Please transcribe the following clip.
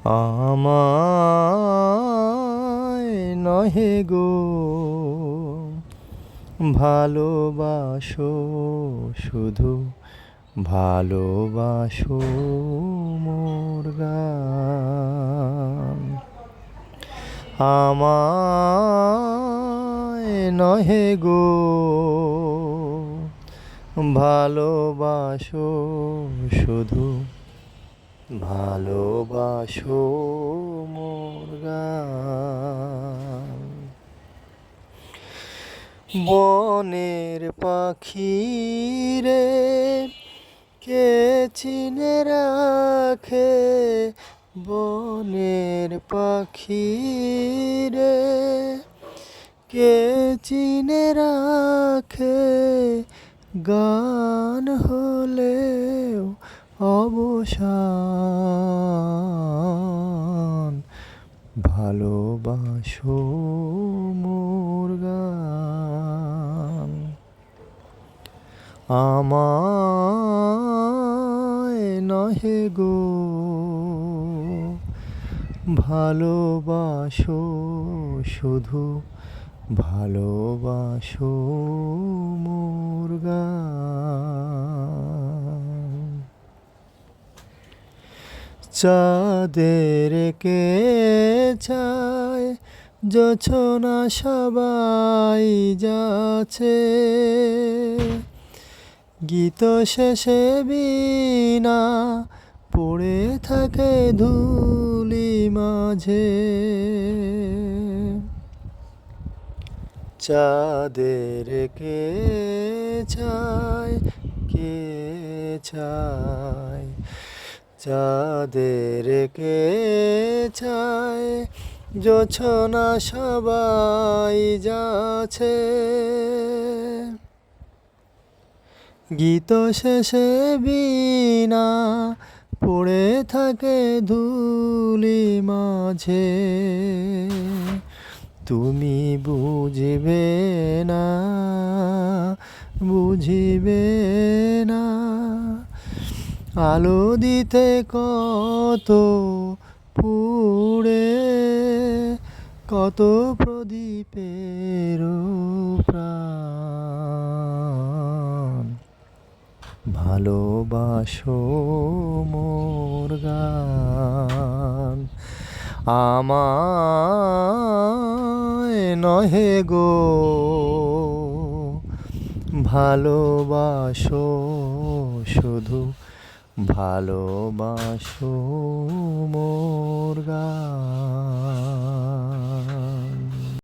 আমায় নহে গো ভালোবাসো, শুধু ভালোবাসো মোর গান। আমায় নহে গো ভালোবাসো, শুধু ভালোবাসো মোর গান। বনের পাখি রে কে চিনে রাখে, বনের পাখি রে কে চিনে রাখে, গান হলেও অবসান। ভালোবাসো মোর গান। আমায় নহে গো ভালোবাসো, শুধু ভালোবাসো মোর গান। চাঁদেরকে চায় জোছনা সবাই যাচ্ছে, গীত শেষে বীণা পড়ে থাকে ধুলি মাঝে। চাঁদেরকে চায় কে চায়, চাঁদেরকে চায় জোছনা সবাই যাচ্ছে, গীত শেষে বীণা পড়ে থাকে ধুলি মাঝে। তুমি বুঝবে না, বুঝিবে না, আলো দিতে কত পুড়ে, কত প্রদীপের প্রাণ। ভালোবাসো মোর গান। আমায় নহে গো ভালোবাসো, শুধু ভালোবাসো মোর গান।